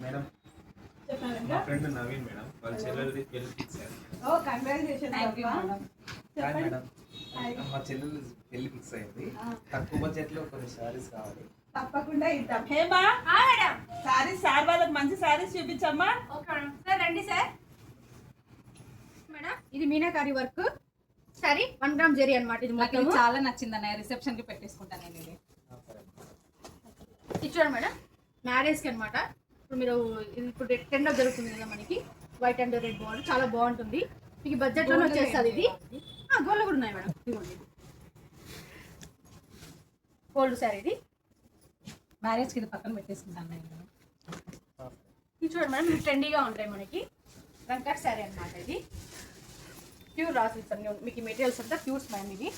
Madam మా friend Naveen madam వాళ్ళ చెల్లెలది పెళ్లి ఫిక్స్ అయింది. Oh congratulations thank you madam. Hi madam మా చెల్లెలు పెళ్లి ఫిక్స్ అయింది. తక్కువ బడ్జెట్ లో కొన్ని శారీస్ కావాలి. తప్పకుండా ఇద్దాం. హేమా సారీస్ సార్ వాళ్ళకి మంచి సారీస్ చూపించమ్మా. Okay madam. సార్ రండి సార్. మేడం ఇది మీనాకారి వర్క్ సారీ 1 గ్రామ్ జరీ అన్నమాట. ఇది నాకు మొత్తం చాలా నచ్చింది అన్నయ్య. రిసెప్షన్ కి పెట్టేసుకుంటాను నేను ఇది. సరే ఇది చూడండి మేడం, మ్యారేజ్కి అనమాట. ఇప్పుడు మీరు ఇది ఇప్పుడు టెండర్ జరుగుతుంది కదా మనకి, వైట్ అండ్ రెడ్ బార్డర్ చాలా బాగుంటుంది. మీకు బడ్జెట్లోనే వచ్చేస్తుంది ఇది. గోల్డ్ కూడా ఉన్నాయి మేడం. ఇదిగోండి గోల్డ్ శారీ ఇది. మ్యారేజ్ కి ఇది పక్కన పెట్టేసుకుంటాను నేను. ఇది చూడండి మేడం, ఇవి ట్రెండీగా ఉంటాయి మనకి. రంకట్ శారీ అనమాట ఇది. ప్యూర్ రా సిల్క్స్ అన్ని మీకు మెటీరియల్స్ అంతా ప్యూర్స్ మ్యామ్. ఇది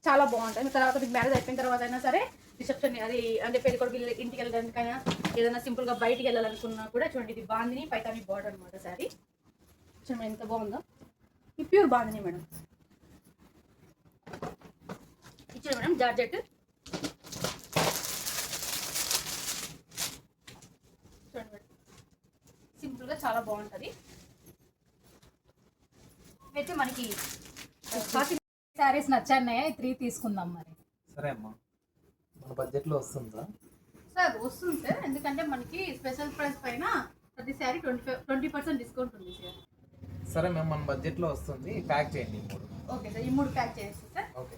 చాలా బాగుంటుంది. తర్వాత మీకు మ్యారేజ్ అయిపోయిన తర్వాత అయినా సరే రిసెప్షన్ అది అంటే పెళ్లి కొడుకు ఇంటికి వెళ్ళడానికైనా ఏదైనా సింపుల్గా బయటికి వెళ్ళాలనుకున్నా కూడా చూడండి. ఇది బాందిని పైతాని బార్డర్ అనమాట శారీ. చూడండి ఎంత బాగుందో. ఇది ప్యూర్ బాందిని మేడం. ఇది చూడండి మేడం జార్జెట్. చూడండి మేడం సింపుల్గా చాలా బాగుంటుంది. అయితే మనకి శారీస్ నచ్చాయి. 3 తీసుకుందాం మరి. సరే అమ్మా, మన బడ్జెట్ లో వస్తుందా? సార్ వస్తుంది సార్, ఎందుకంటే మనకి స్పెషల్ ప్రైస్ పైన ప్రతి శారీ 20% డిస్కౌంట్ ఉంది సార్. సరే మేము మన బడ్జెట్ లో వస్తుంది. ప్యాక్ చేయండి 3. ఓకే సార్, ఈ 3 ప్యాక్ చేస్తాం సార్. ఓకే.